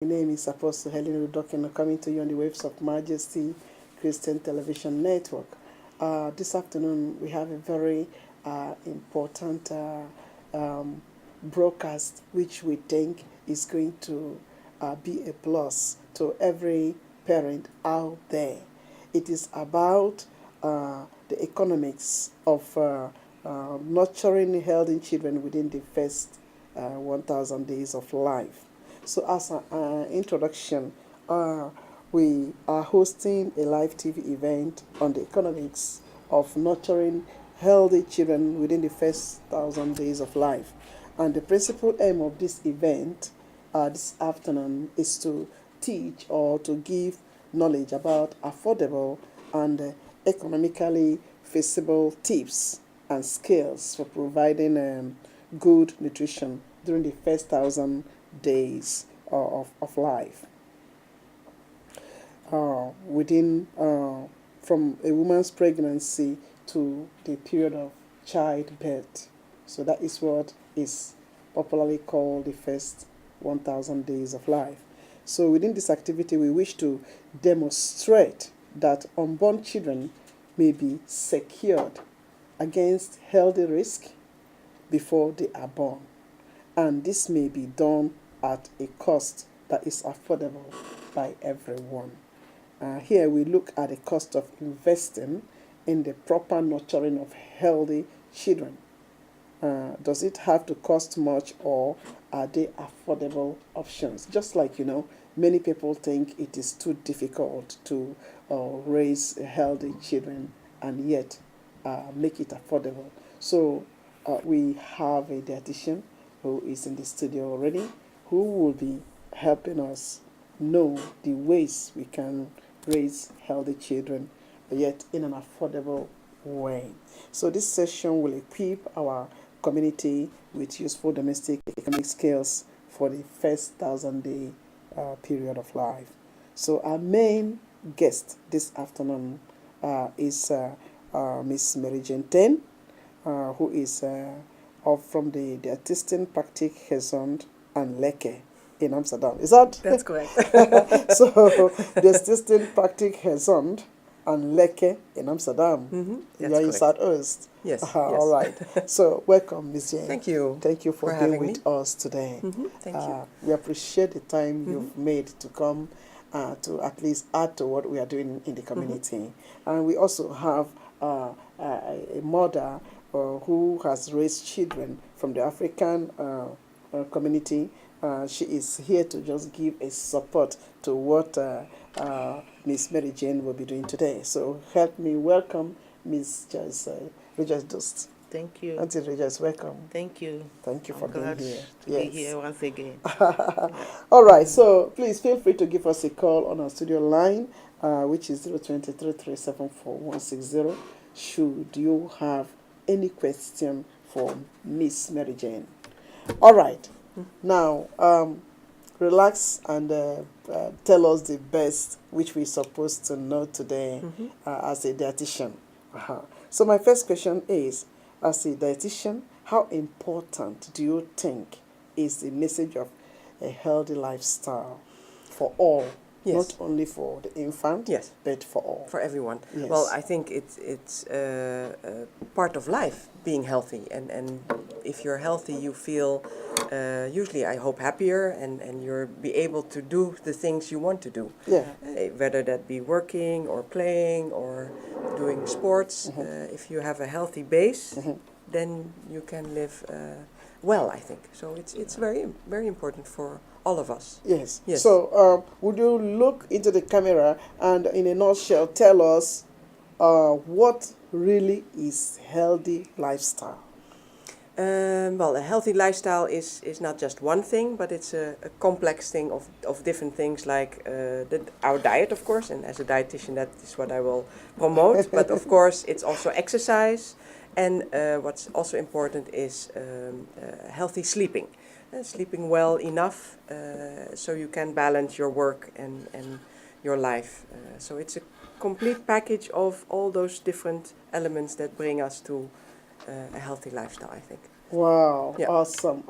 My name is Apostle Helen Udokin, coming to you on the waves of Majesty Christian Television Network. This afternoon, we have a very important broadcast, which we think is going to be a plus to every parent out there. It is about the economics of nurturing healthy children within the first 1,000 days of life. So as an introduction, we are hosting a live TV event on the economics of nurturing healthy children within the first 1,000 days of life. And the principal aim of this event this afternoon is to teach or to give knowledge about affordable and economically feasible tips and skills for providing good nutrition during the first 1,000 days of life. From a woman's pregnancy to the period of childbirth. So that is what is popularly called the first 1,000 days of life. So within this activity, we wish to demonstrate that unborn children may be secured against healthy risk before they are born. And this may be done at a cost that is affordable by everyone. Here we look at the cost of investing in the proper nurturing of healthy children. Does it have to cost much, or are they affordable options? Just like, many people think it is too difficult to raise healthy children and yet make it affordable. So we have a dietitian who is in the studio already, who will be helping us know the ways we can raise healthy children, yet in an affordable way. So this session will equip our community with useful domestic economic skills for the first 1,000-day period of life. So our main guest this afternoon is Miss Mary Jane Ten, who is from the Diëtistenpraktijk Gezond and Lekker in Amsterdam. Is that? That's correct. So, Diëtistenpraktijk Gezond and Lekker in Amsterdam. Mm-hmm. You are in Southeast. Yes. Yes. All right. So, welcome, Ms. Jane. Thank you. Thank you for being with us today. Mm-hmm. Thank you. We appreciate the time you've made to come to at least add to what we are doing in the community. And we also have a mother who has raised children from the African community. She is here to just give a support to what Miss Mary Jane will be doing today. So help me welcome Miss Rejoice.Dotse. Thank you. Auntie Rejoice, welcome. Thank you. Thank you for being Glad here. to be here once again. All right, so please feel free to give us a call on our studio line, which is 023-374-160, should you have any question for Miss Mary Jane. All right. Now, relax and tell us the best which we're supposed to know today as a dietitian. So my first question is, as a dietitian, how important do you think is the message of a healthy lifestyle for all? Yes. Not only for the infant, yes, but for all. For everyone. Yes. Well, I think it's part of life, being healthy. And if you're healthy, you feel, usually, I hope, happier, and you'll be able to do the things you want to do. Yeah. Whether that be working or playing or doing sports. If you have a healthy base, then you can live well, I think. So it's very, very important for all of us. Yes. Yes. So would you look into the camera and in a nutshell tell us what really is healthy lifestyle? Well, a healthy lifestyle is not just one thing, but it's a complex thing of different things, like our diet, of course, and as a dietitian that is what I will promote, but of course it's also exercise, and what's also important is healthy sleeping. Sleeping well enough so you can balance your work and your life. So it's a complete package of all those different elements that bring us to a healthy lifestyle, I think. Wow, Yeah. awesome.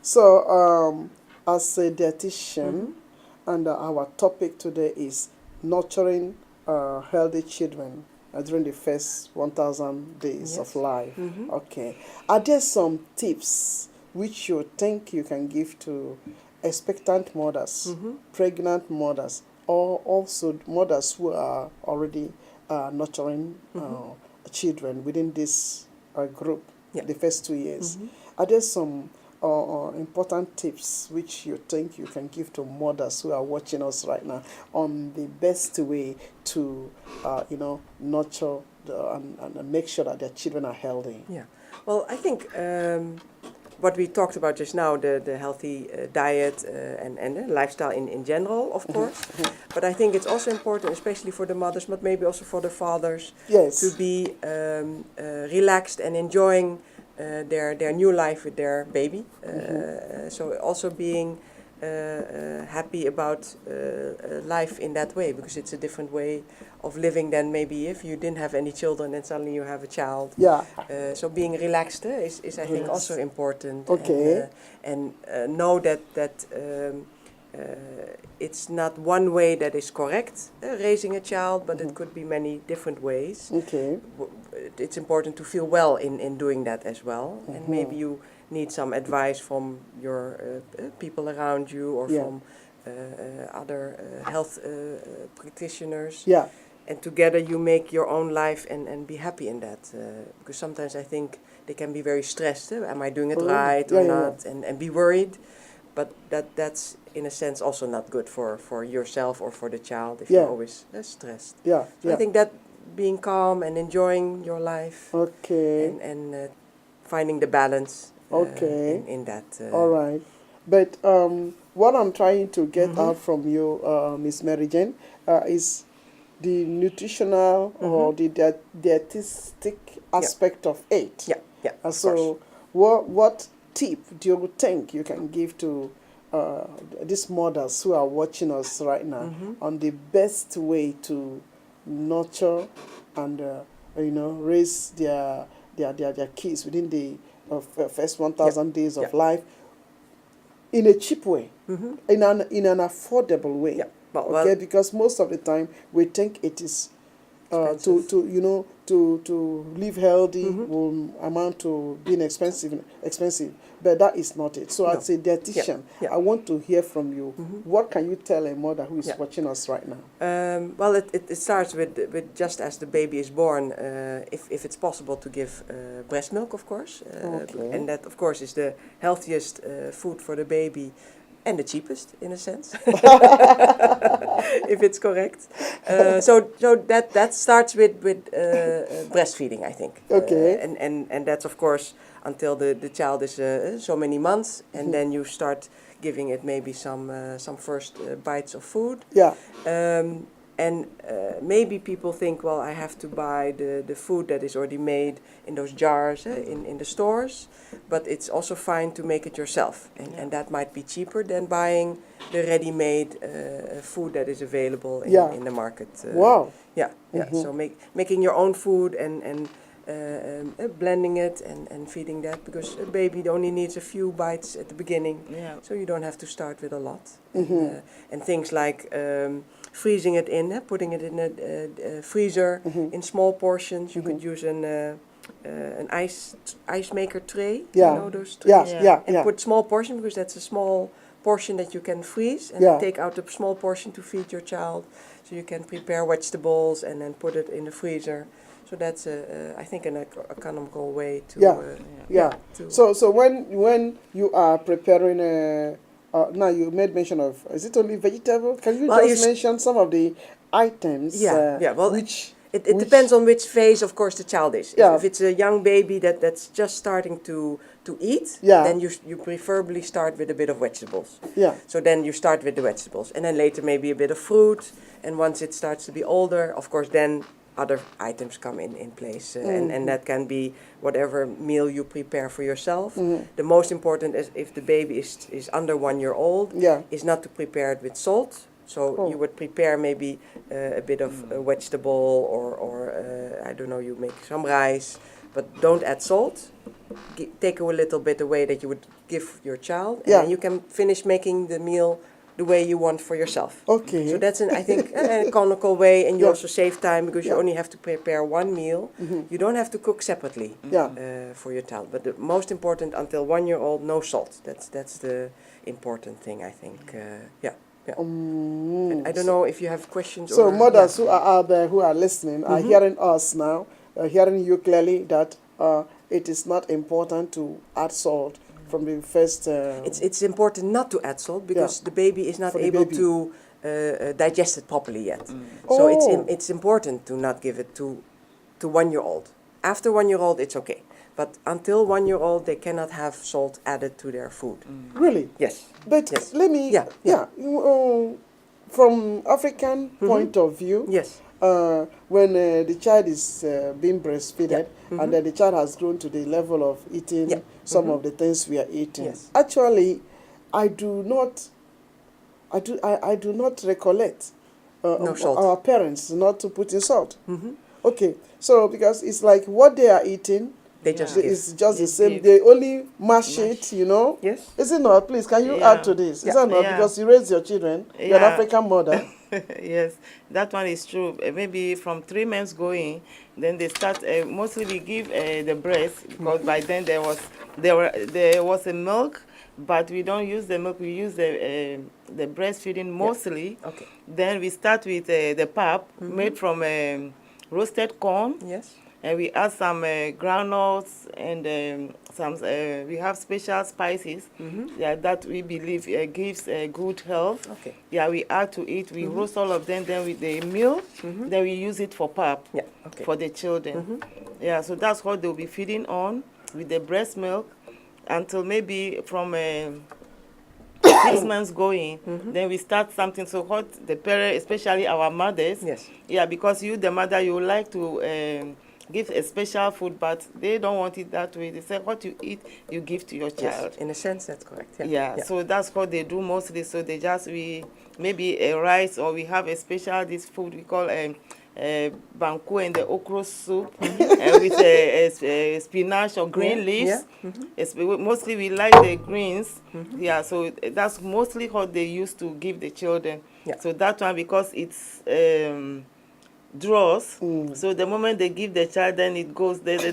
So as a dietitian, and our topic today is nurturing healthy children during the first 1,000 days of life. Okay. Are there some tips which you think you can give to expectant mothers, pregnant mothers, or also mothers who are already nurturing children within this group, the first 2 years? Are there some important tips which you think you can give to mothers who are watching us right now on the best way to, nurture and make sure that their children are healthy? Yeah. Well, I think what we talked about just now, the healthy diet and lifestyle in general, of course. But I think it's also important, especially for the mothers, but maybe also for the fathers, to be relaxed and enjoying their new life with their baby. So also being happy about life in that way, because it's a different way of living than maybe if you didn't have any children and suddenly you have a child. Yeah. So being relaxed is I think also important. Okay. And know that it's not one way that is correct, raising a child, but it could be many different ways. Okay. It's important to feel well in doing that as well. And maybe you need some advice from your people around you or from other health practitioners. Yeah. And together you make your own life and be happy in that. Because sometimes I think they can be very stressed. Am I doing it right or not? And be worried. But that's in a sense also not good for yourself or for the child if you're always stressed. Yeah. So I think that being calm and enjoying your life. Okay. And finding the balance. In that. All right. But what I'm trying to get out from you, Miss Mary Jane, is the nutritional or the dietistic aspect of it. Yeah. So what tip do you think you can give to these mothers who are watching us right now on the best way to nurture and raise their kids within the first 1,000 days of life in a cheap way, in an affordable way? Well, because most of the time we think it is to live healthy will amount to being expensive, but that is not it. So as a dietitian, I want to hear from you. What can you tell a mother who is watching us right now? Well, it starts with just as the baby is born, if it's possible to give breast milk, of course, and that of course is the healthiest food for the baby. And the cheapest, in a sense, if it's correct. So that starts with breastfeeding, I think. Okay. And that's of course until the child is so many months, and then you start giving it maybe some first bites of food. Yeah. And maybe people think, well, I have to buy the food that is already made in those jars in the stores, but it's also fine to make it yourself. And that might be cheaper than buying the ready-made food that is available in the market. Wow. Yeah. So making your own food and blending it and feeding that, because a baby only needs a few bites at the beginning, so you don't have to start with a lot. And things like freezing it in, putting it in a freezer in small portions. You could use an ice maker tray. Yeah. You know those trays? And put small portion, because that's a small portion that you can freeze, and take out the small portion to feed your child. So you can prepare vegetables and then put it in the freezer. So that's I think an economical way to So when you are preparing now you made mention of, is it only vegetable? Can you just mention some of the items? Well, which it depends on which phase, of course, the child is. Yeah. If it's a young baby that's just starting to eat, then you preferably start with a bit of vegetables. Yeah. So then you start with the vegetables, and then later maybe a bit of fruit, and once it starts to be older, of course, then other items come in place, and that can be whatever meal you prepare for yourself. The most important is if the baby is under 1 year old, is not to prepare it with salt. So you would prepare maybe a bit of vegetable or I don't know, you make some rice, but don't add salt. take a little bit away that you would give your child, and Yeah. then you can finish making the meal the way you want for yourself. Okay. So that's, I think, an economical way, and you Yeah. also save time because you Yeah. only have to prepare one meal. You don't have to cook separately Yeah. for your child. But the most important, until 1 year old, no salt. That's the important thing, I think. Yeah. And I don't know if you have questions. So or, mothers who are out there who are listening are hearing us now, hearing you clearly that it is not important to add salt from the first. It's important not to add salt because the baby is not For the able baby. to digest it properly yet. So Oh. it's important to not give it to 1 year old. After 1 year old, it's okay. But until 1 year old, they cannot have salt added to their food. Really? Yes. But Yes. let me. Yeah. From African point of view. Yes. When the child is being breastfeeded and then the child has grown to the level of eating some of the things we are eating. Yes. Actually, I do not recollect No salt. our parents not to put in salt. Okay, so because it's like what they are eating, They just Yeah. give. it's just the Yes, same. give. They only mash it, you know. Yes. Is it not? Please, can you Yeah. add to this? Is Yeah. that not? Yeah. Because you raise your children, you're an Yeah. African mother. Yes, that one is true. Maybe from 3 months going, then they start. Mostly we give the breast because by then there was a milk, but we don't use the milk. We use the breastfeeding mostly. Okay. Then we start with the pap made from roasted corn. Yes. And we add some groundnuts and we have special spices that we believe gives good health. Okay. Yeah, we add to it. We roast all of them. Then with the meal, then we use it for pap Yeah. Okay. for the children. Yeah, so that's what they'll be feeding on with the breast milk until maybe from 6 months going. Then we start something. So what the parents, especially our mothers, Yes. yeah, because you, the mother, you like to give a special food, but they don't want it that way. They say what you eat, you give to your child. Yes. In a sense, that's correct. Yeah. Yeah, so that's what they do mostly. So they just, maybe a rice, or we have a special, this food we call banku and the okra soup with a spinach or green leaves. Mostly we like the greens. Yeah, so that's mostly what they used to give the children. Yeah. So that one, because it's draws, so the moment they give the child, then it goes there. The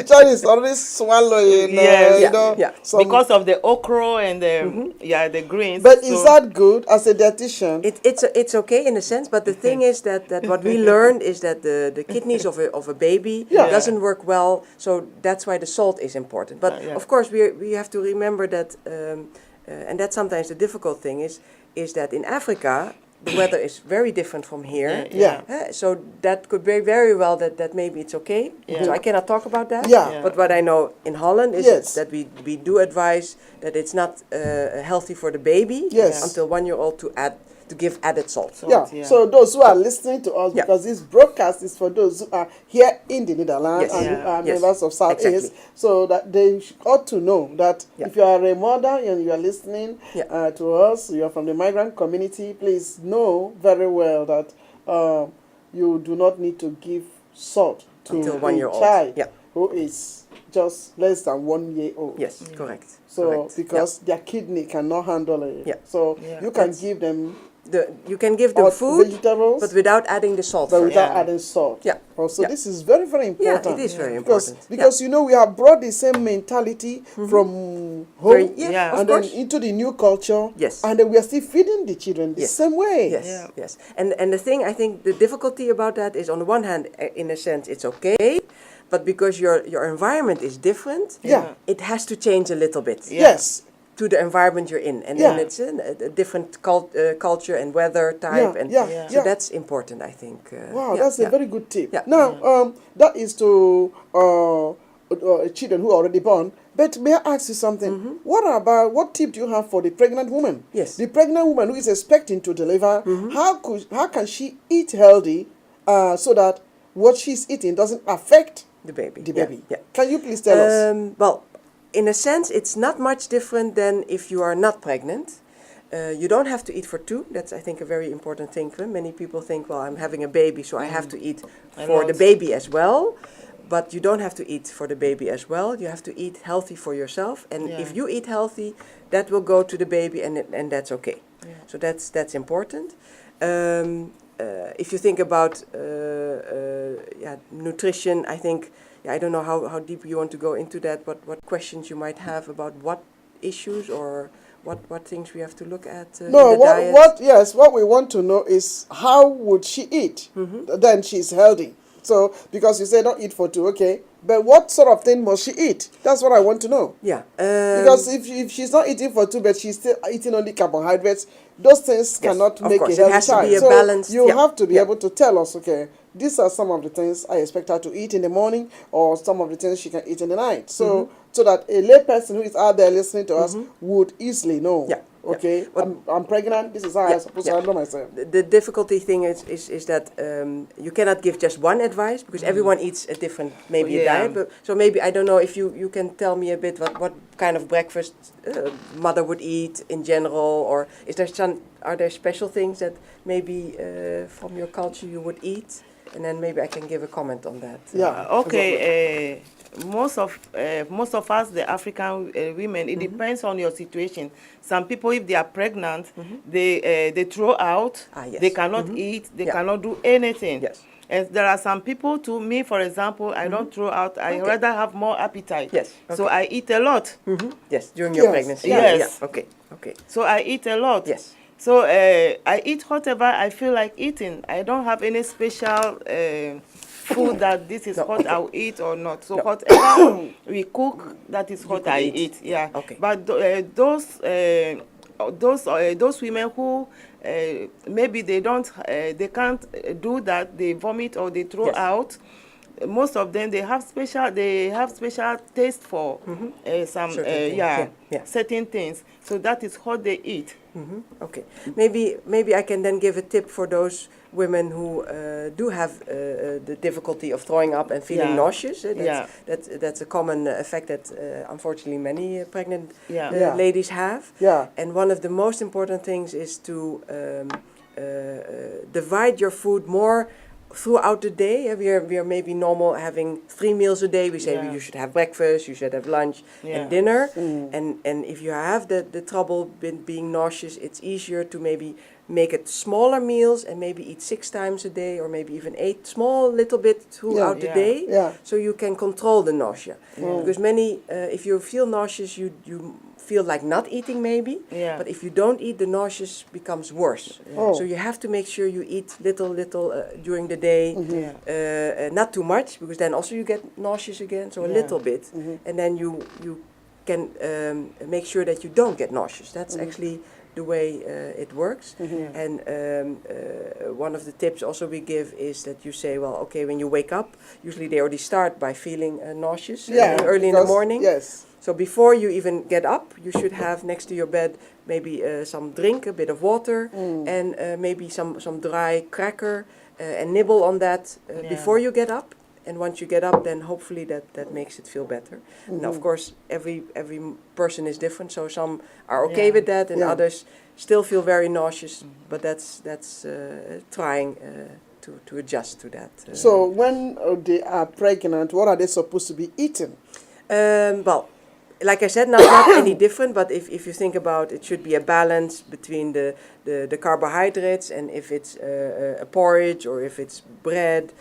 child is already swallowing, Yes. you know, Yeah. some- Because of the okra and the greens. But so is that good as a dietitian? It's okay in a sense, but the thing is that what we learned is that the kidneys of a baby Yeah. doesn't work well, so that's why the salt is important. But Yeah. of course we have to remember that, and that's sometimes the difficult thing is that in Africa the weather is very different from here. Yeah. So that could be very well that maybe it's okay. Yeah. So I cannot talk about that. Yeah. Yeah. But what I know in Holland is Yes. that we do advise that it's not healthy for the baby Yes. until 1 year old to give added salt. Yeah. So those who are listening to us, Yeah. because this broadcast is for those who are here in the Netherlands Yes. and who Yeah. are Yes. members of Southeast, Exactly. so that they ought to know that Yeah. if you are a mother and you are listening Yeah. to us, you are from the migrant community, please know very well that you do not need to give salt to Until 1 year a old. child Yeah. who is just less than 1 year old. Yes, correct. So correct. because their kidney cannot handle it. Yeah. So Yeah. you can That's- give them You can give them hot food, vegetables, but without adding the salt. but first. without Yeah. adding salt. Yeah. Also, Yeah. this is very, very important. Yeah, it is very Because, important. because you know, we have brought the same mentality from home Very- yeah, Yeah. of and course. then into the new culture. Yes. And then we are still feeding the children the Yes. same way. Yes, Yeah. yes. And the thing, I think the difficulty about that is, on the one hand, in a sense, it's okay, but because your environment is different, Yeah. it has to change a little bit Yes. to the environment you're in. And Yeah. then it's a different culture and weather type. Yeah, And yeah, Yeah. so yeah. that's important, I think. Wow, yeah, that's yeah. a very good tip. Yeah. Now, that is to children who are already born. But may I ask you something? What tip do you have for the pregnant woman? Yes. The pregnant woman who is expecting to deliver, how can she eat healthy so that what she's eating doesn't affect The baby. the yeah, baby? Yeah. Can you please tell us? Well, in a sense, it's not much different than if you are not pregnant. You don't have to eat for two. That's, I think, a very important thing. Many people think, well, I'm having a baby, so I have to eat for the lot. baby as well. but you don't have to eat for the baby as well. You have to eat healthy for yourself, and if you eat healthy, that will go to the baby, and that's okay. Yeah. So that's important. If you think about nutrition, I think I don't know how deep you want to go into that, but what questions you might have about what issues or what things we have to look at in the diet? What we want to know is how would she eat? Then she's healthy. So, because you say don't eat for two, okay, but what sort of thing must she eat? That's what I want to know. Yeah. Because if she's not eating for two, but she's still eating only carbohydrates, those things cannot make a healthy child. It has to be a balanced. You have to be able to tell us, okay, these are some of the things I expect her to eat in the morning, or some of the things she can eat in the night. So, so that a lay person who is out there listening to us would easily know. Yeah. Okay, I'm pregnant. This is how I'm supposed to handle myself. The difficulty thing is that you cannot give just one advice, because everyone eats a different a diet. But, so maybe I don't know if you can tell me a bit what kind of breakfast mother would eat in general, or are there special things that maybe from your culture you would eat, and then maybe I can give a comment on that. Okay. Most of us, the African women, it depends on your situation. Some people, if they are pregnant, they throw out. They cannot eat. They cannot do anything. Yes. And there are some people, to me, for example, I don't throw out. I rather have more appetite. Yes. Okay. So I eat a lot. Yes, during your pregnancy. Yes. Yeah. Okay. So I eat a lot. Yes. So I eat whatever I feel like eating. I don't have any special food that this is what I'll eat or not. So whatever we cook, that is what I eat. Yeah. Okay. But those women who maybe they can't do that, they vomit or they throw out. Most of them, they have special taste for some certain things. So that is what they eat. Okay, maybe I can then give a tip for those women who do have the difficulty of throwing up and feeling nauseous. That's a common effect that unfortunately many pregnant ladies have. Yeah. And one of the most important things is to divide your food more throughout the day. We are maybe normal having 3 meals a day. We say you should have breakfast, you should have lunch and dinner. And if you have the trouble being nauseous, it's easier to maybe make it smaller meals and maybe eat 6 times a day, or maybe even 8 small little bit throughout the day, so you can control the nausea. Because many, if you feel nauseous, you feel like not eating maybe, but if you don't eat, the nausea becomes worse. So you have to make sure you eat little during the day, not too much, because then also you get nauseous again. So a little bit, and then you can make sure that you don't get nauseous. That's actually the way it works. And one of the tips also we give is that you say, well, okay, when you wake up, usually they already start by feeling nauseous early in the morning. Yes. So before you even get up, you should have next to your bed maybe some drink, a bit of water, and maybe some dry cracker, and nibble on that before you get up. And once you get up, then hopefully that makes it feel better. Now, of course, every person is different, so some are okay with that, and others still feel very nauseous. But that's trying to adjust to that. So when they are pregnant, what are they supposed to be eating? Well, like I said, not any different, but if you think about it, should be a balance between the carbohydrates, and if it's a porridge or if it's bread,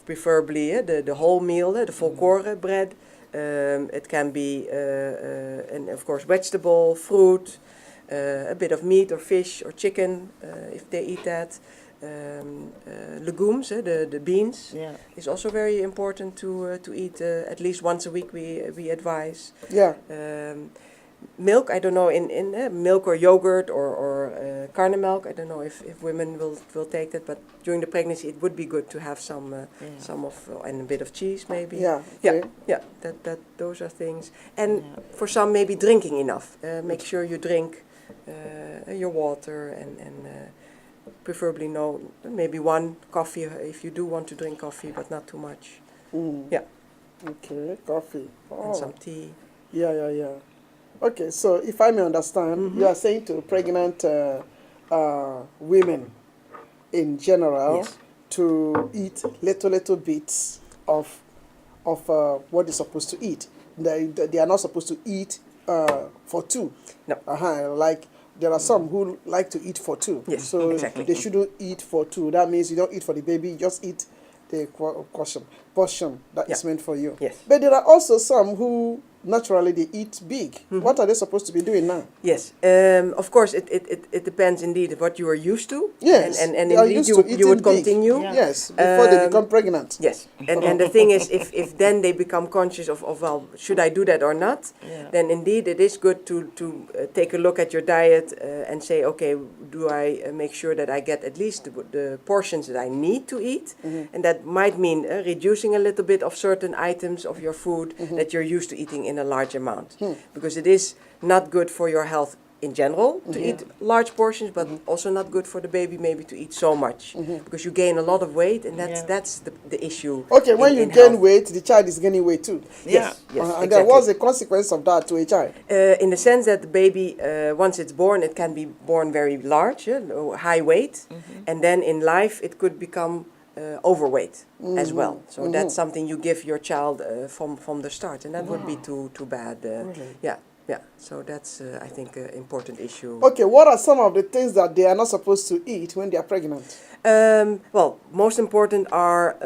preferably the whole meal, the volkoren bread. It can be, and of course, vegetable, fruit, a bit of meat or fish or chicken, if they eat that. Legumes, the beans, is also very important to eat at least once a week. We advise. Milk, I don't know, in milk or yogurt or carne milk. I don't know if women will take that, but during the pregnancy it would be good to have some of and a bit of cheese maybe. That those are things. And for some, maybe drinking enough. Make sure you drink your water and preferably maybe 1 coffee if you do want to drink coffee, but not too much. Okay, coffee. And some tea. Okay, so if I may understand, you are saying to pregnant women in general to eat little bits of of what they're supposed to eat. They are not supposed to eat for two. No. Like there are some who like to eat for two. Yes, So exactly. they shouldn't eat for two. That means you don't eat for the baby, you just eat the portion that is meant for you. Yes. But there are also some who naturally they eat big. What are they supposed to be doing now? Yes, of course, it depends indeed what you are used to. Yes, and they are indeed used you to would eating big. continue. Yeah. Yes, before they become pregnant. Yes, and the thing is, if then they become conscious of well, should I do that or not? Yeah. Then indeed it is good to take a look at your diet and say, okay, do I make sure that I get at least the portions that I need to eat? And that might mean reducing a little bit of certain items of your food that you're used to eating in a large amount. Because it is not good for your health in general to eat large portions, but also not good for the baby maybe to eat so much, because you gain a lot of weight, and that's the issue. Okay, when you in gain health. weight, the child is gaining weight too. Yes, Yeah. yes, And then exactly. what's the consequence of that to a child? In the sense that the baby, once it's born, it can be born very large, high weight, and then in life it could become overweight as well. So that's something you give your child from the start, and that would be too bad. Yeah. So that's I think an important issue. Okay, what are some of the things that they are not supposed to eat when they are pregnant? Well, most important are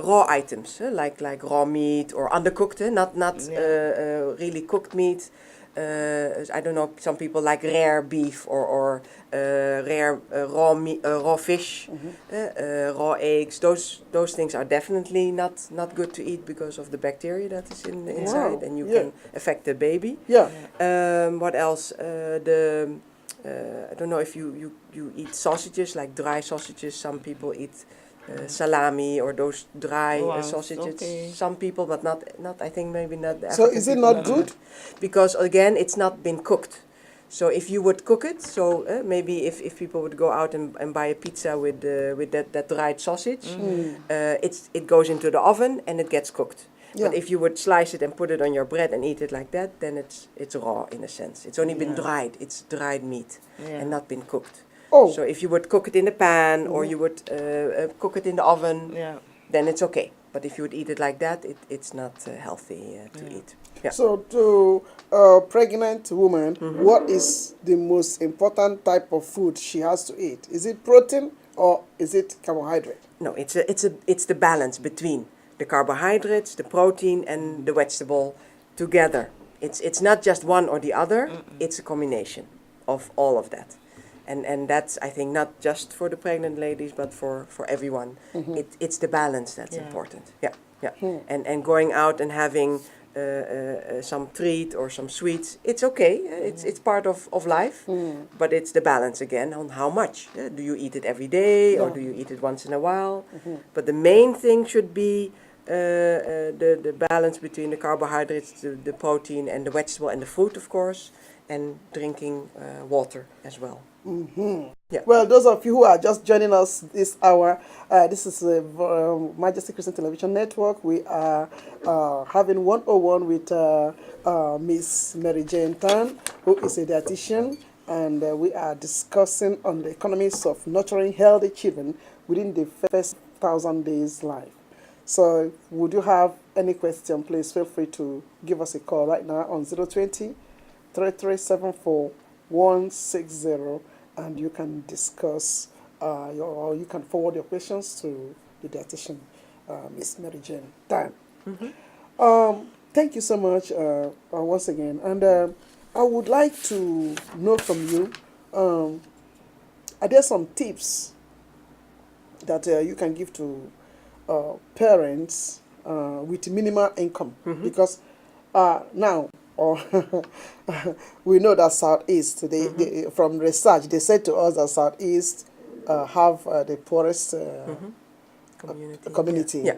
raw items, like raw meat or undercooked, not really cooked meat. I don't know. Some people like rare beef or rare raw meat, raw fish, raw eggs. Those things are definitely not good to eat because of the bacteria that is inside, and you can affect the baby. Yeah. What else? I don't know if you eat sausages, like dry sausages. Some people eat salami or those dry sausages. Okay. Some people, but not. I think maybe not. The So African is it people not good? because again, it's not been cooked. So if you would cook it, so maybe if people would go out and buy a pizza with that dried sausage, it goes into the oven and it gets cooked. Yeah. But if you would slice it and put it on your bread and eat it like that, then it's raw in a sense. It's only been dried. It's dried meat and not been cooked. Oh. So if you would cook it in the pan or you would cook it in the oven, then it's okay. But if you would eat it like that, it's not healthy to eat. Yeah. So to a pregnant woman, what is the most important type of food she has to eat? Is it protein or is it carbohydrate? No, it's the balance between the carbohydrates, the protein, and the vegetable together. It's not just one or the other. It's a combination of all of that. And that's, I think, not just for the pregnant ladies, but for everyone. It's the balance that's important. Yeah. And going out and having some treat or some sweets, it's okay. It's part of life, but it's the balance again on how much. Do you eat it every day or do you eat it once in a while? But the main thing should be the balance between the carbohydrates, the protein, and the vegetable and the fruit, of course, and drinking water as well. Yeah. Well, those of you who are just joining us this hour, this is the Majesty Christian Television Network. We are having 101 with Miss Mary Jane Tan, who is a dietitian, and we are discussing on the economics of nurturing healthy children within the first 1,000 days life. So, would you have any question, please feel free to give us a call right now on 020 3374 160, and you can discuss or you can forward your questions to the dietitian, Miss Mary Jane Tan. Thank you so much once again, and I would like to know from you, are there some tips that you can give to parents with minimal income? Because now, we know that Southeast, they, from research, they said to us that Southeast have the poorest community. Yeah.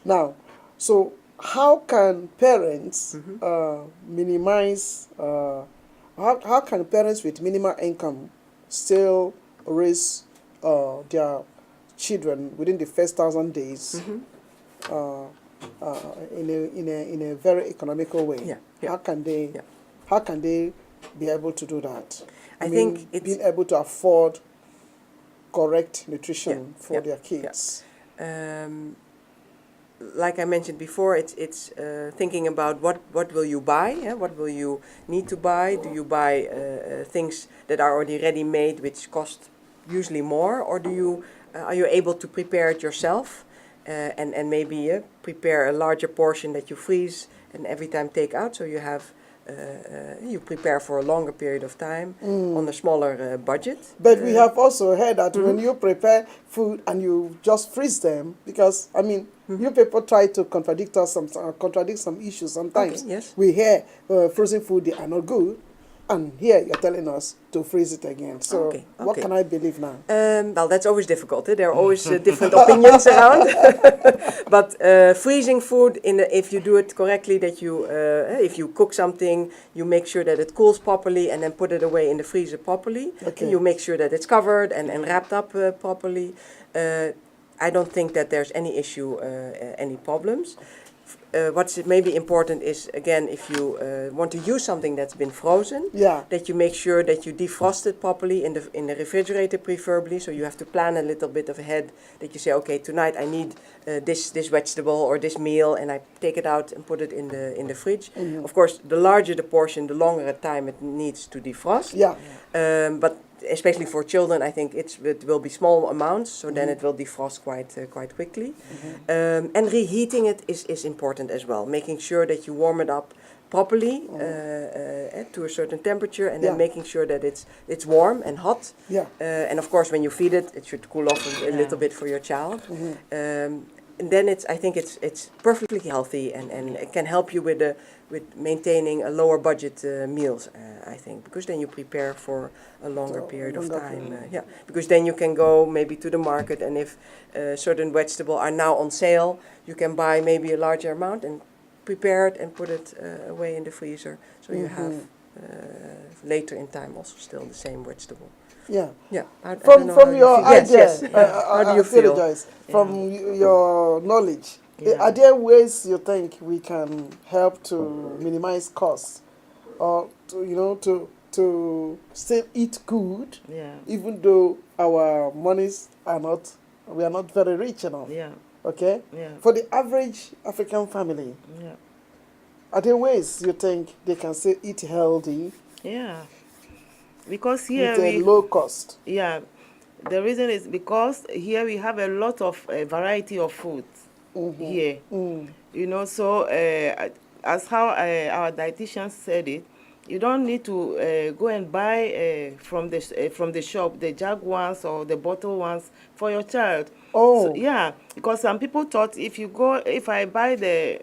Now, so how can parents minimize, how can parents with minimal income still raise their children within the first 1,000 days in a very economical way? Yeah. How can they be able to do that? I think it's being able to afford correct nutrition for their kids. like I mentioned before, it's thinking about what will you buy, what will you need to buy. Do you buy things that are already ready made, which cost usually more, or are you able to prepare it yourself, and maybe prepare a larger portion that you freeze and every time take out, so you have you prepare for a longer period of time on a smaller budget. But we have also heard that when you prepare food and you just freeze them, because I mean, you people try to contradict some issues sometimes. Okay, yes. We hear frozen food, they are not good, and here you're telling us to freeze it again. So what can I believe now? Well, that's always difficult. There are always different opinions around. But freezing food, if you do it correctly, that you if you cook something, you make sure that it cools properly and then put it away in the freezer properly. Okay. You make sure that it's covered and wrapped up properly. I don't think that there's any issue, any problems. What's maybe important is, again, if you want to use something that's been frozen, that you make sure that you defrost it properly in the refrigerator, preferably. So you have to plan a little bit ahead, that you say, okay, tonight I need this vegetable or this meal, and I take it out and put it in the fridge. Mm-hmm. Of course, the larger the portion, the longer time it needs to defrost. Yeah. But especially for children, I think it will be small amounts, so then it will defrost quite quickly. Mm-hmm. And reheating it is important as well, making sure that you warm it up properly to a certain temperature, and then making sure that it's warm and hot. Yeah. And of course, when you feed it, it should cool off a little bit for your child. Mm-hmm. And then I think it's perfectly healthy, and it can help you with maintaining a lower budget meals, I think, because then you prepare for a longer period of time. Because then you can go maybe to the market, and if certain vegetables are now on sale, you can buy maybe a larger amount and prepare it and put it away in the freezer, so you have later in time also still the same vegetable. Yeah. Yeah. From your idea, yes. How do you feel? Joyce, from your knowledge, are there ways you think we can help to minimize costs, or to still eat good, even though our monies we are not very rich enough? Yeah. Okay. Yeah. For the average African family, are there ways you think they can still eat healthy? Yeah. Because here with a low cost. Yeah, the reason is because here we have a lot of variety of food here. So as how our dietitian said it, you don't need to go and buy from the shop the jug ones or the bottle ones for your child. Oh, so, because some people thought if I buy the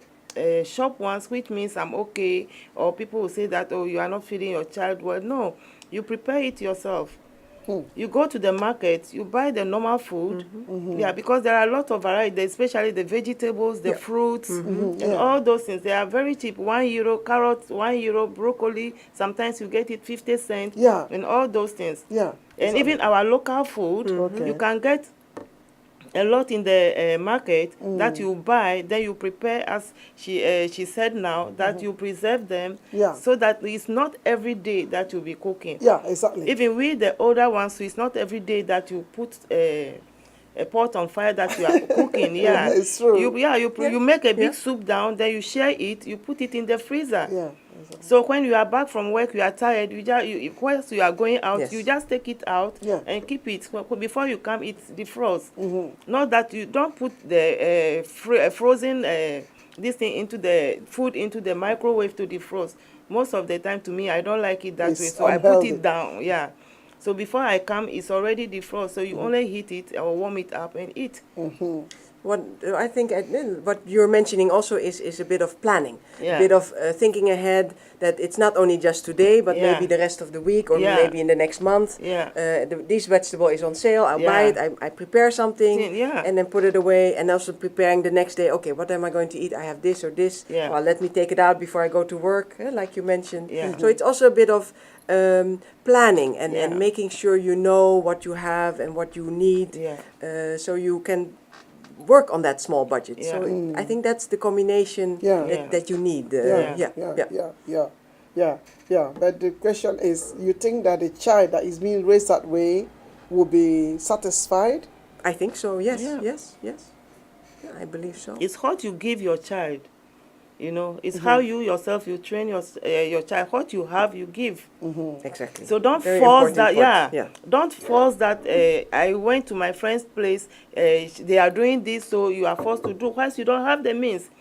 shop ones, which means I'm okay, or people will say that, oh, you are not feeding your child well. No. You prepare it yourself. You go to the market, you buy the normal food. Because there are a lot of variety, especially the vegetables, the fruits, and all those things. They are very cheap. €1, carrots, €1, broccoli. Sometimes you get it 50 cents. And all those things. And even our local food, you can get a lot in the market that you buy, then you prepare, as she said now, that you preserve them, so that it's not every day that you'll be cooking. Yeah, exactly. Even with the older ones, so it's not every day that you put a pot on fire that you are cooking. Yeah, it's true. You make a big soup down, then you share it, you put it in the freezer. Yeah. Exactly. So when you are back from work, you are tired, once you are going out, you just take it out and keep it. Before you come, it's defrost. Not that you don't put the frozen this thing into the food into the microwave to defrost. Most of the time, to me, I don't like it that way, so unhealthy. I put it down. Yeah. So before I come, it's already defrost, so you only heat it or warm it up and eat. What I think what you're mentioning also is a bit of planning, a bit of thinking ahead, that it's not only just today, but maybe the rest of the week, or maybe in the next month. This vegetable is on sale, I'll buy it, I prepare something, and then put it away, and also preparing the next day, okay, what am I going to eat? I have this or this, well, let me take it out before I go to work, like you mentioned. So it's also a bit of planning and making sure you know what you have and what you need, so you can work on that small budget. So I think that's the combination that you need. But the question is, you think that a child that is being raised that way will be satisfied? I think so. Yes. Yes. I believe so. It's what you give your child. You know, it's how you yourself, you train your child. What you have, you give. Exactly. So don't Very force important that. part. Yeah. Don't force that. I went to my friend's place. They are doing this, so you are forced to do. Whilst you don't have the means,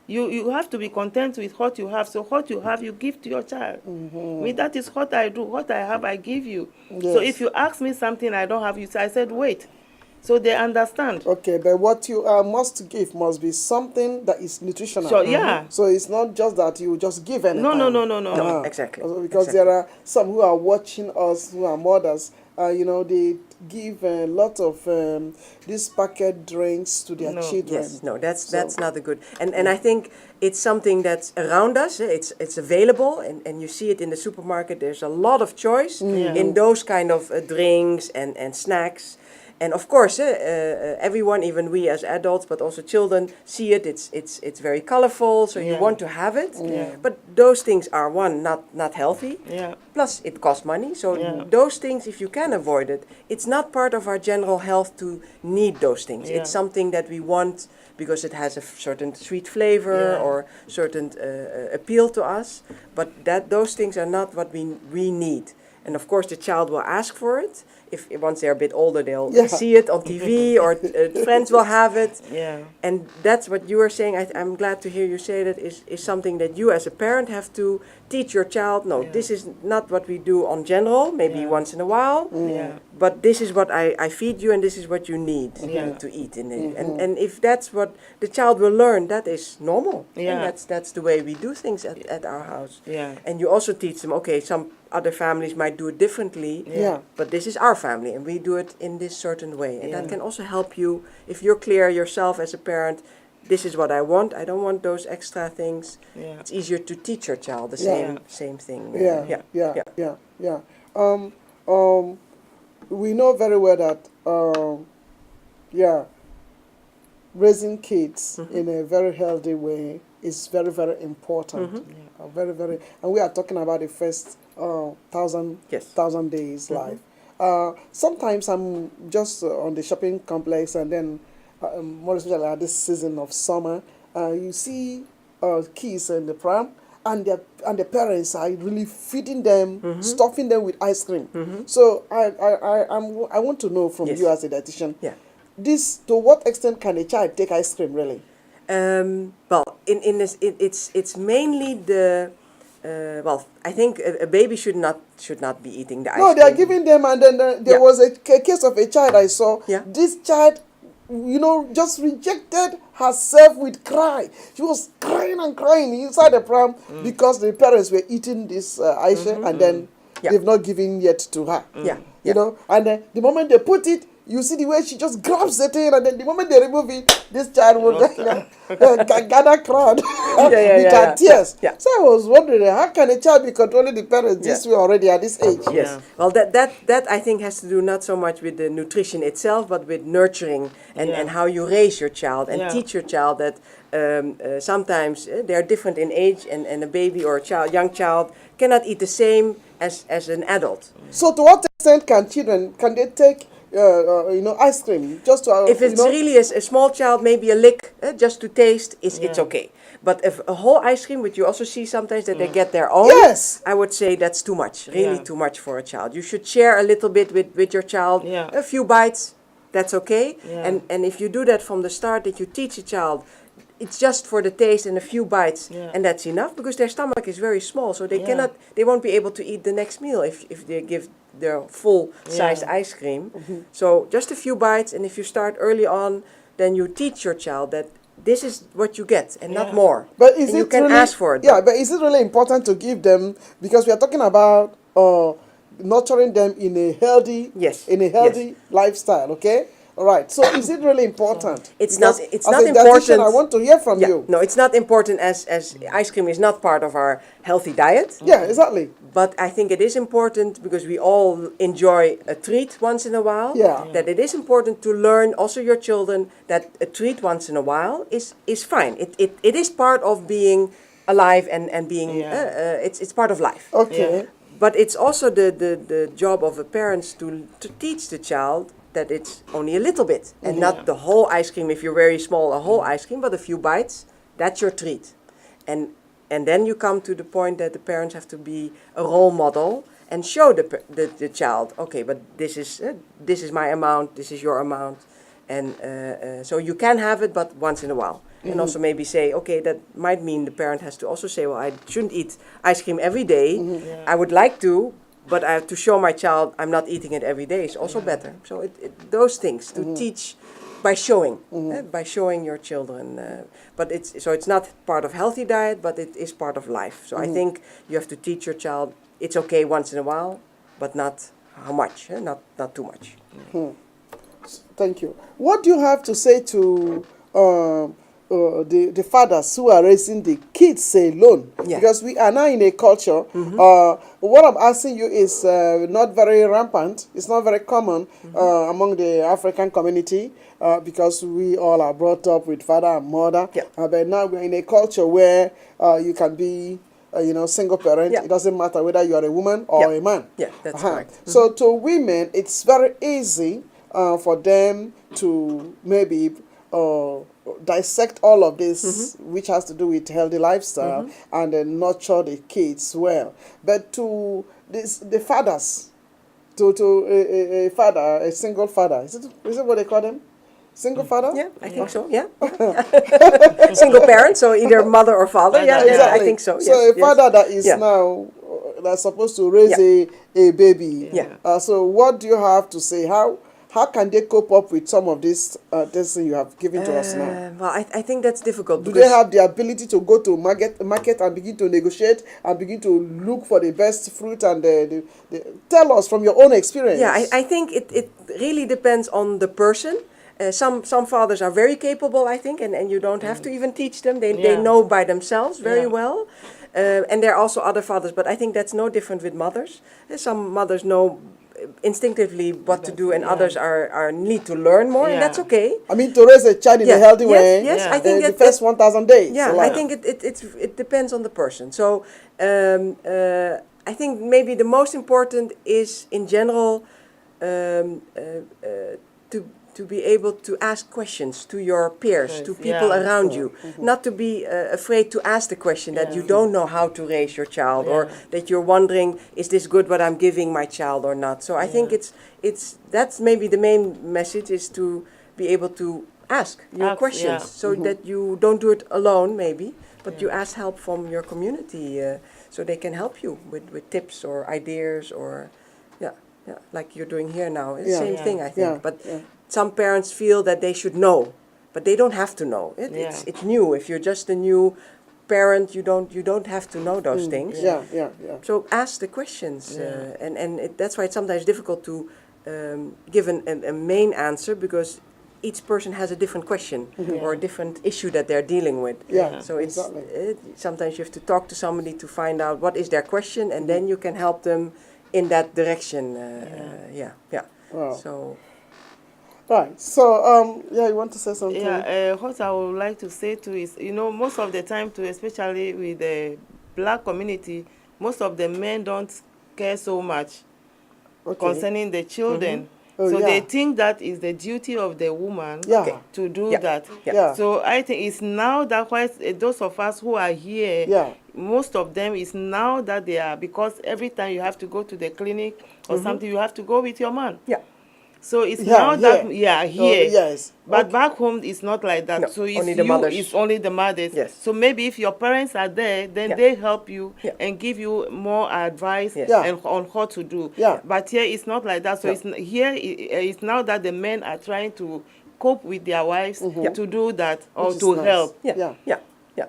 you have to be content with what you have. So what you have, you give to your child. I mean, that is what I do. What I have, I give you. So Yes. if you ask me something I don't have, I said wait. So they understand. Okay, but what you must give must be something that is nutritional. So yeah. So it's not just that you just give anything. No. Exactly. Because there are some who are watching us who are mothers. They give a lot of these packet drinks to their children. Yes, no, that's not a good. And I think it's something that's around us. It's available, and you see it in the supermarket. There's a lot of choice in those kind of drinks and snacks. And of course, everyone, even we as adults, but also children, see it. It's very colorful, so you want to have it. But those things are not healthy. Plus, it costs money. So those things, if you can avoid it, it's not part of our general health to need those things. It's something that we want because it has a certain sweet flavor or certain appeal to us. But those things are not what we need. And of course, the child will ask for it. If once they're a bit older, they'll see it on TV or friends will have it. And that's what you were saying. I'm glad to hear you say that is something that you as a parent have to teach your child. No, this is not what we do on general, maybe once in a while. But this is what I feed you and this is what you need to eat. And if that's what the child will learn, that is normal. And that's the way we do things at our house. And you also teach them, okay, some other families might do it differently, but this is our family and we do it in this certain way. And that can also help you, if you're clear yourself as a parent, this is what I want, I don't want those extra things. It's easier to teach your child the same thing. We know very well that raising kids in a very healthy way is very, very important. Very, very, and we are talking about the first 1,000 days life. Sometimes I'm just on the shopping complex, and then more especially at this season of summer, you see kids in the pram, and the parents are really feeding them, stuffing them with ice cream. So I want to know from you as a dietitian, this, to what extent can a child take ice cream really? Well, in this, it's mainly the. I think a baby should not be eating the ice cream. No, they are giving them, and then there was a case of a child I saw. This child, just rejected herself with cry. She was crying and crying inside the pram because the parents were eating this ice and then they've not given yet to her. And then the moment they put it, you see the way she just grabs the thing, and then the moment they remove it, this child will gather crowd with her tears. So I was wondering, how can a child be controlling the parents this way already at this age? Well, that I think has to do not so much with the nutrition itself, but with nurturing and how you raise your child and teach your child that sometimes they are different in age, and a baby or a young child cannot eat the same as an adult. So to what extent can they take ice cream just to if it's really a small child, maybe a lick just to taste it's okay. But if a whole ice cream, which you also see sometimes that they get their own, I would say that's too much, really too much for a child. You should share a little bit with your child, a few bites, that's okay. And if you do that from the start, that you teach a child, it's just for the taste and a few bites, and that's enough, because their stomach is very small, so they won't be able to eat the next meal if they give their full-sized ice cream. So just a few bites, and if you start early on, then you teach your child that this is what you get and not more. But is you can ask for it. But is it really important to give them, because we are talking about nurturing them in a healthy lifestyle, okay? All right. So is it really important? It's not important. I want to hear from you. No, it's not important as ice cream is not part of our healthy diet. Yeah, exactly. But I think it is important, because we all enjoy a treat once in a while. That it is important to learn also your children that a treat once in a while is fine. It is part of being alive and being it's part of life. Okay. But it's also the job of the parents to teach the child that it's only a little bit and not the whole ice cream. If you're very small, a whole ice cream, but a few bites, that's your treat. And then you come to the point that the parents have to be a role model and show the child, okay, but this is my amount, this is your amount, and so you can have it, but once in a while. And also maybe say, okay, that might mean the parent has to also say, well, I shouldn't eat ice cream every day. I would like to, but I have to show my child I'm not eating it every day is also better. So those things to teach by showing your children. But it's not part of healthy diet, but it is part of life. So I think you have to teach your child it's okay once in a while, but not how much, not too much. Thank you. What do you have to say to the fathers who are raising the kids alone? Yeah. Because we are now in a culture. What I'm asking you is not very rampant. It's not very common among the African community because we all are brought up with father and mother. Yeah. But now we're in a culture where you can be single parent. Yeah. It doesn't matter whether you are a woman or a man. Yeah, that's correct. So to women, it's very easy for them to maybe dissect all of this, which has to do with healthy lifestyle, and then nurture the kids well. But to the fathers, to a father, a single father, is it what they call them? Single father? Yeah, I think so. Yeah. Single parent, so either mother or father. Yeah, exactly. I think so. So yes, a father that is now that's supposed to raise a baby. Yeah. So what do you have to say? How can they cope up with some of this thing you have given to us now? Well, I think that's difficult. Do they have the ability to go to market and begin to negotiate and begin to look for the best fruit and tell us from your own experience? Yeah, I think it really depends on the person. Some fathers are very capable, I think, and you don't have to even teach them. They know by themselves very well. And there are also other fathers, but I think that's no different with mothers. Some mothers know instinctively what to do, and others are need to learn more, and that's okay. I mean, to raise a child in a healthy way. Yes, I think the first 1,000 days. Yeah, I think it depends on the person. So I think maybe the most important is in general to be able to ask questions to your peers, to people around you. Not to be afraid to ask the question that you don't know how to raise your child, or that you're wondering, is this good what I'm giving my child or not? So I think that's maybe the main message, is to be able to ask your questions, so that you don't do it alone maybe, but you ask help from your community, so they can help you with tips or ideas, or like you're doing here now. It's the same thing, I think. But some parents feel that they should know, but they don't have to know. It's new. If you're just a new parent, you don't have to know those things. So ask the questions, and that's why it's sometimes difficult to give a main answer, because each person has a different question or a different issue that they're dealing with. So it's sometimes you have to talk to somebody to find out what is their question, and then you can help them in that direction. Wow. So. Right. So, you want to say something? Yeah. What I would like to say too is, most of the time too, especially with the black community, most of the men don't care so much concerning the children. So they think that is the duty of the woman to do that. So I think it's now that why those of us who are here, most of them is now that they are, because every time you have to go to the clinic or something, you have to go with your man. So it's now that here. Yes. But back home it's not like that. No, so it's only the mothers. It's only the mothers. Yes. So maybe if your parents are there, then they help you and give you more advice and on how to do. But here it's not like that. So it's now that the men are trying to cope with their wives to do that, or to help.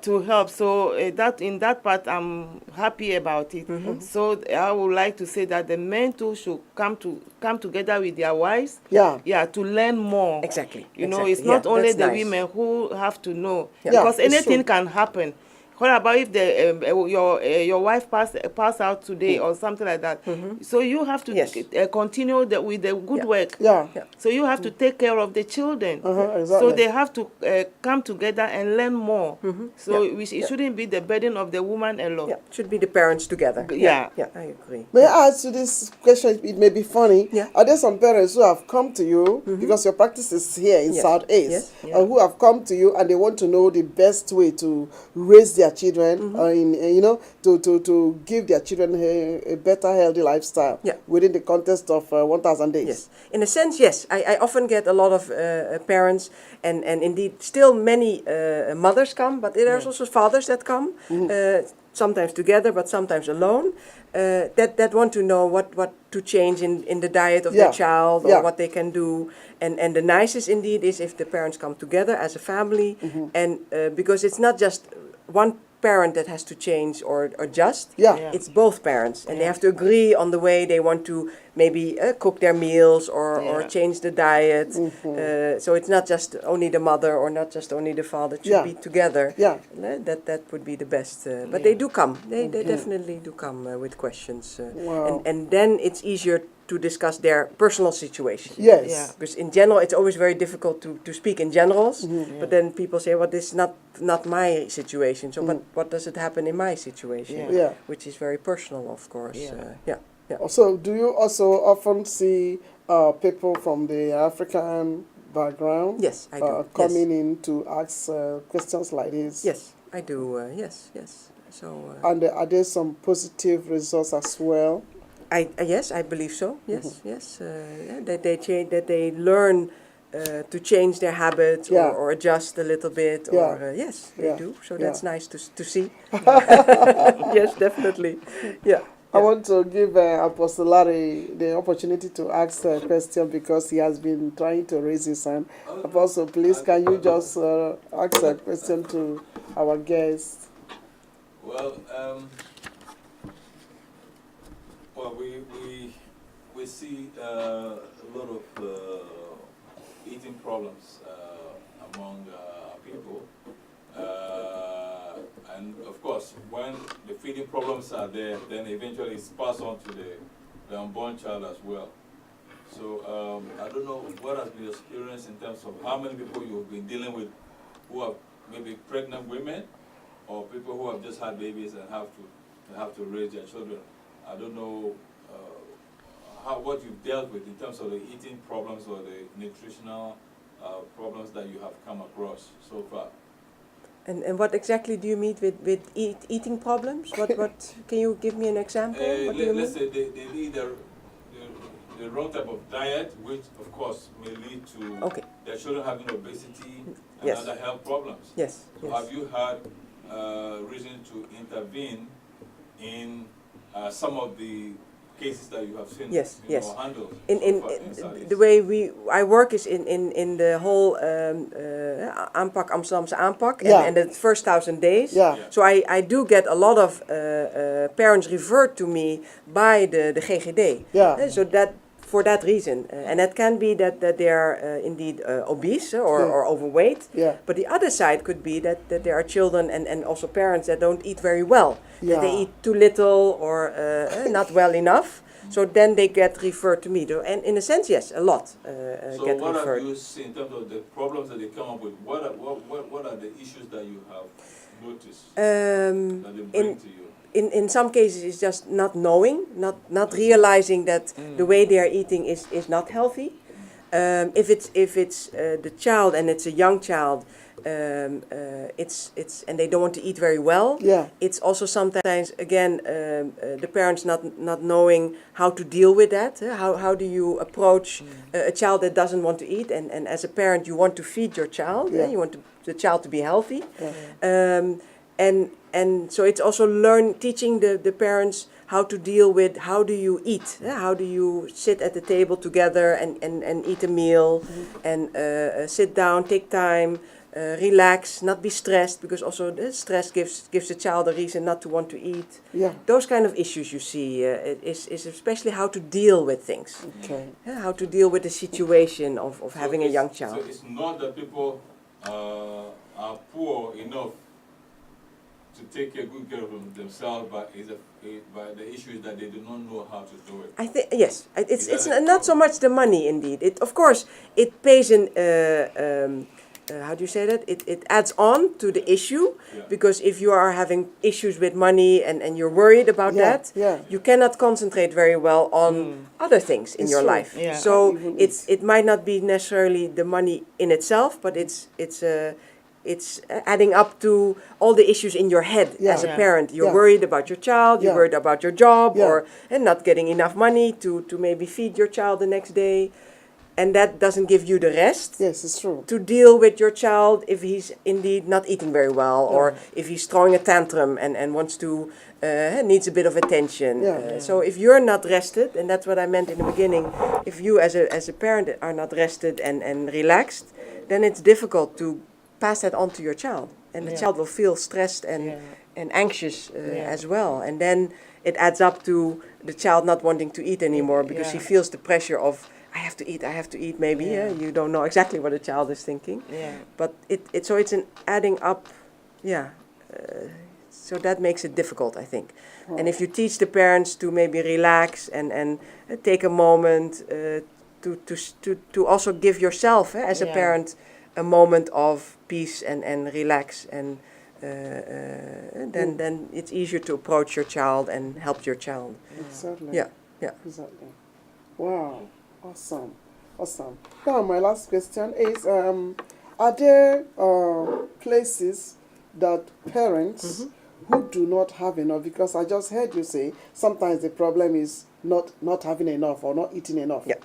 To help. So that in that part I'm happy about it. So I would like to say that the men too should come together with their wives to learn more. Exactly. It's not only the nice. women who have to know, Yeah, because it's anything true. can happen. What about if your wife pass out today or something like that? So you have to Yes. continue with the good work. Yeah. So you have to take care of the children. Exactly. So they have to come together and learn more. So Yeah. it shouldn't be the burden of the woman alone. Yeah, should be the parents together. Yeah. Yeah, I agree. May I ask you this question? It may be funny. Yeah. Are there some parents who have come to you because your practice is here in Yes. Southeast, Yes. Yeah. who have come to you and they want to know the best way to raise their children, to give their children a better, healthy lifestyle Yeah. within the context of 1,000 days? Yes, in a sense, yes. I often get a lot of parents, and indeed still many mothers come, but there's also fathers that come, sometimes together, but sometimes alone, that want to know what to change in the diet of Yeah. their child, or Yeah. what they can do. And the nicest indeed is if the parents come together as a family, and because it's not just one parent that has to change or adjust. Yeah. Yeah. It's both parents, and they have to agree on the way they want to maybe cook their meals or Yeah. change the diet. So it's not just only the mother or not just only the father. It should Yeah. be together. Yeah. That would be the best. But they do come. They definitely do come with questions. Wow. And then it's easier to discuss their personal situation. Yes. Yeah. Because in general, it's always very difficult to speak in generals. But then people say, well, this is not my situation. So what does it happen in my situation? Yeah. Yeah. Which is very personal, of course. Yeah. Yeah. So, do you also often see people from the African background Yes, I do. coming in to ask questions like this? Yes, I do. Yes. So And are there some positive results as well? yes, I believe so. Yes. That they change, that they learn to change their habits Yeah. or adjust a little bit. Yeah. Or yes, they Yeah. do. So Yeah. that's nice to see. Yes, definitely. Yeah. I want to give Apostle Larry the opportunity to ask a question because he has been trying to raise his hand. Apostle, please, can you just ask a question to our guest? Well, we see a lot of eating problems among people, and of course, when the feeding problems are there, then eventually it's passed on to the unborn child as well. So I don't know what has been your experience in terms of how many people you've been dealing with who are maybe pregnant women or people who have just had babies and have to raise their children. I don't know what you've dealt with in terms of the eating problems or the nutritional problems that you have come across so far. And what exactly do you mean with eating problems? What can you give me an example? What do you Let's mean? say they eat the wrong type of diet, which of course may lead to their children having obesity and Yes. other health problems. Yes. So have you had reason to intervene in some of the cases that you have seen handled? The way I work is in the whole aanpak, Amsterdamse aanpak, and the first 1,000 days. Yeah. So I do get a lot of parents referred to me by the GGD. Yeah. So that for that reason, and it can be that they are indeed obese or overweight. Yeah. But the other side could be that there are children and also parents that don't eat very well. That they Yeah. eat too little or not well enough. So then they get referred to me. And in a sense, yes, a lot So get what referred. have you seen in terms of the problems that they come up with? What are the issues that you have noticed that they bring to you? In some cases, it's just not knowing, not realizing that the way they are eating is not healthy. If it's the child and it's a young child, it's and they don't want to eat very well. Yeah. It's also sometimes again the parents not knowing how to deal with that. How do you approach a child that doesn't want to eat? And as a parent, you want to feed your child. Yeah. You want the child to be healthy. Yeah. And so it's also teaching the parents how to deal with how do you eat, how do you sit at the table together and eat a meal, and sit down, take time, relax, not be stressed, because also the stress gives the child a reason not to want to eat. Yeah. Those kind of issues you see is especially how to deal with things, Okay. how to deal with the situation of having a young child. So it's not that people are poor enough to take good care of themselves, but but the issue is that they do not know how to do it. I think yes, it's Is that it's not so much the money indeed. It of course it pays an how do you say that? It adds on to the issue Yeah. because if you are having issues with money and you're worried about Yeah, that, yeah. you cannot concentrate very well on other things in It's your true. life. Yeah. So Can't even it eat. might not be necessarily the money in itself, but it's adding up to all the issues in your head Yeah. as a Yeah. parent. You're Yeah. worried about your child, you're Yeah. worried about your job, Yeah. and not getting enough money to maybe feed your child the next day. And that doesn't give you the rest Yes, it's true. to deal with your child if he's indeed not eating very well or if he's throwing a tantrum and wants to, needs a bit of attention. Yeah. So if you're not rested, and that's what I meant in the beginning, if you as a parent are not rested and relaxed, then it's difficult to pass that on to your child. And the Yeah. child will feel stressed Yeah. and anxious Yeah. as well. And then it adds up to the child not wanting to eat anymore because he Yeah. feels the pressure of, I have to eat maybe. Yeah. You don't know exactly what a child is thinking. Yeah. But so it's an adding up, so that makes it difficult, I think. And if you teach the parents to maybe relax and take a moment to also give yourself, as a Yeah. parent, a moment of peace and relax, and then it's easier to approach your child and help your child. Exactly. Yeah, yeah. Exactly. Wow. Awesome. Awesome. Now, my last question is, are there places that parents who do not have enough, because I just heard you say sometimes the problem is not having enough or not eating enough. Yeah.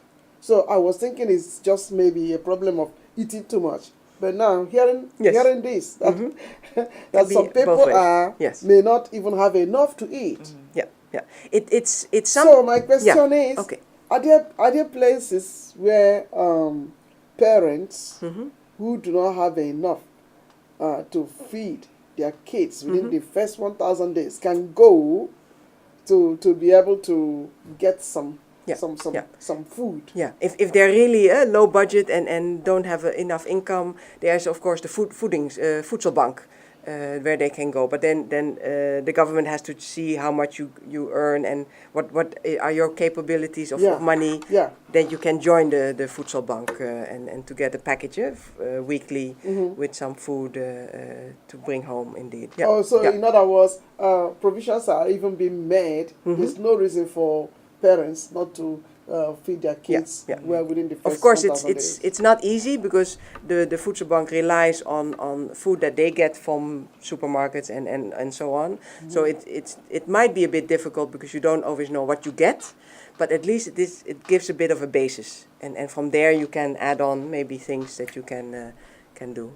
So I was thinking it's just maybe a problem of eating too much. But now hearing this, that, that be some both people ways. Yes. may not even have enough to eat. Yeah, yeah. It's So my question is, okay. are there places where parents who do not have enough to feed their kids within the first 1,000 days can go to be able to get some food? Yeah, if they're really low budget and don't have enough income, there's of course the voedselbank where they can go. But then the government has to see how much you earn and what are your capabilities of money. Yeah. Then you can join the voedselbank and to get a package weekly with some food to bring home. Indeed. Yeah. Oh, so yeah. in other words, provisions are even being made. There's no reason for parents not to feed their kids well within the first Of course, 1,000 days. it's not easy because the voedselbank relies on food that they get from supermarkets and so on. So it might be a bit difficult because you don't always know what you get, but at least it gives a bit of a basis, and from there you can add on maybe things that you can do.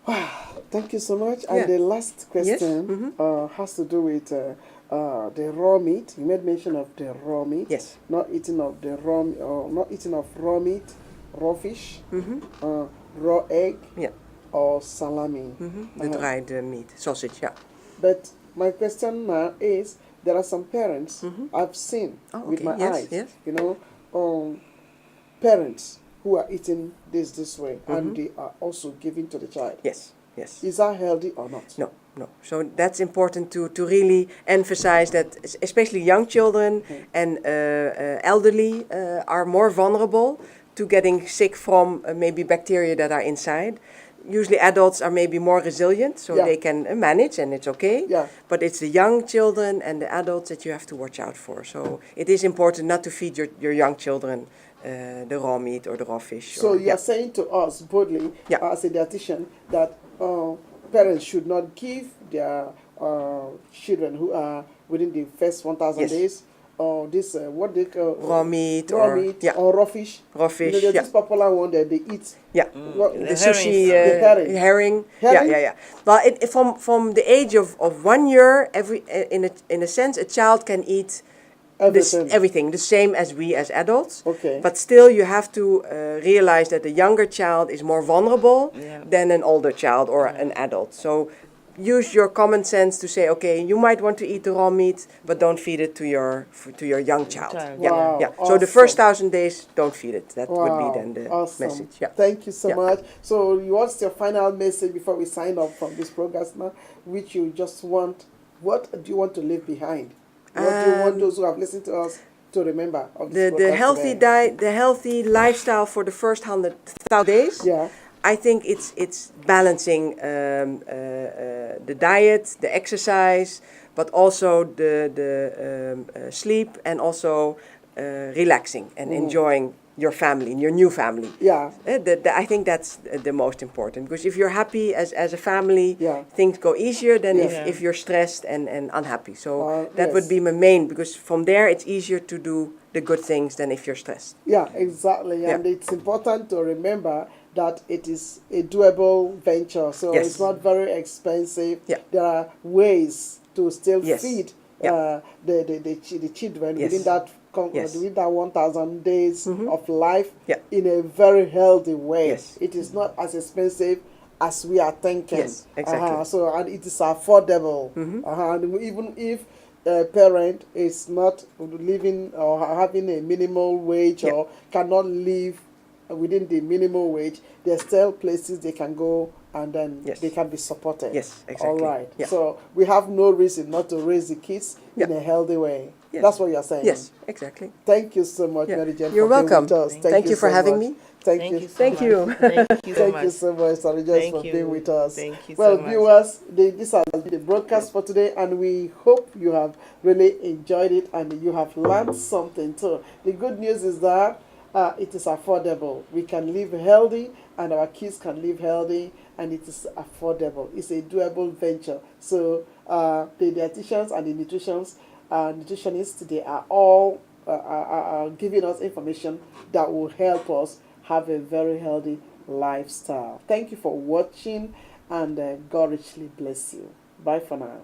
Wow, thank you so much. Yeah. And the last question has to do with the raw meat. You made mention of the raw meat. Yes. Not eating of the not eating of raw meat, raw fish, raw egg, or salami. The dried meat, sausage, yeah. But my question now is, there are some parents I've seen with my eyes. Yes. You know, parents who are eating this way and they are also giving to the child. Yes. Is that healthy or not? No. So that's important to really emphasize that especially young children and elderly are more vulnerable to getting sick from maybe bacteria that are inside. Usually adults are maybe more resilient, so they can manage and it's okay. Yeah. But it's the young children and the adults that you have to watch out for. So it is important not to feed your young children the raw meat or the raw fish. So you are saying to us boldly, as a dietitian, that parents should not give their children who are within the first 1,000 days this what they call raw meat or raw fish. Raw fish. You know, there's this popular one that they eat. Yeah. The sushi, the herring. Yeah. Well, from the age of 1 year, in a sense, a child can eat everything, the same as we as adults. Okay. But still, you have to realize that a younger child is more vulnerable than an older child or an adult. So use your common sense to say, okay, you might want to eat the raw meat, but don't feed it to your young child. Yeah, Wow, yeah. awesome. So the first 1,000 days, don't feed it. That would Wow, be then the awesome. message. Yeah. Thank you so Yeah. much. So what's your final message before we sign off from this program now, which you just want, what do you want to leave behind? What do you want those who have listened to us to remember of this The healthy today? diet, the healthy lifestyle for the first 100,000 days. Yeah. I think it's balancing the diet, the exercise, but also the sleep, and also relaxing and enjoying your family, your new family. Yeah. I think that's the most important, because if you're happy as a family, Yeah. things go easier than Yeah. if you're stressed and unhappy. So that Yes. would be my main, because from there it's easier to do the good things than if you're stressed. Yeah, exactly. Yeah. And it's important to remember that it is a doable venture. So Yes. it's not very expensive. Yeah. There are ways to still Yes. feed Yeah. the children Yes. within that Yes. within that 1,000 days of life Yeah. in a very healthy way. Yes. It is not as expensive as we are thinking. Yes, exactly. So, and it is affordable. And even if a parent is not living or having a minimal wage, Yeah. or cannot live within the minimum wage, there's still places they can go, and then Yes. they can be supported. Yes, exactly. All right. Yeah. So we have no reason not to raise the kids in Yeah. a healthy way. Yes. That's what you're saying. Yes, exactly. Thank you so much, Yeah. Mary Jane, You're for being welcome. with us. Thank you for so having much. me. Thank you. so Thank much. you. Thank you so Thank much. you so much, Sarah Joyce, Thank for you. being with us. Thank you Well, so much. viewers, this has been the broadcast for today, and we hope you have really enjoyed it and you have learned something too. The good news is that it is affordable. We can live healthy, and our kids can live healthy, and it is affordable. It's a doable venture. So the dietitians and the nutritionists, they are all are giving us information that will help us have a very healthy lifestyle. Thank you for watching, and God richly bless you. Bye for now.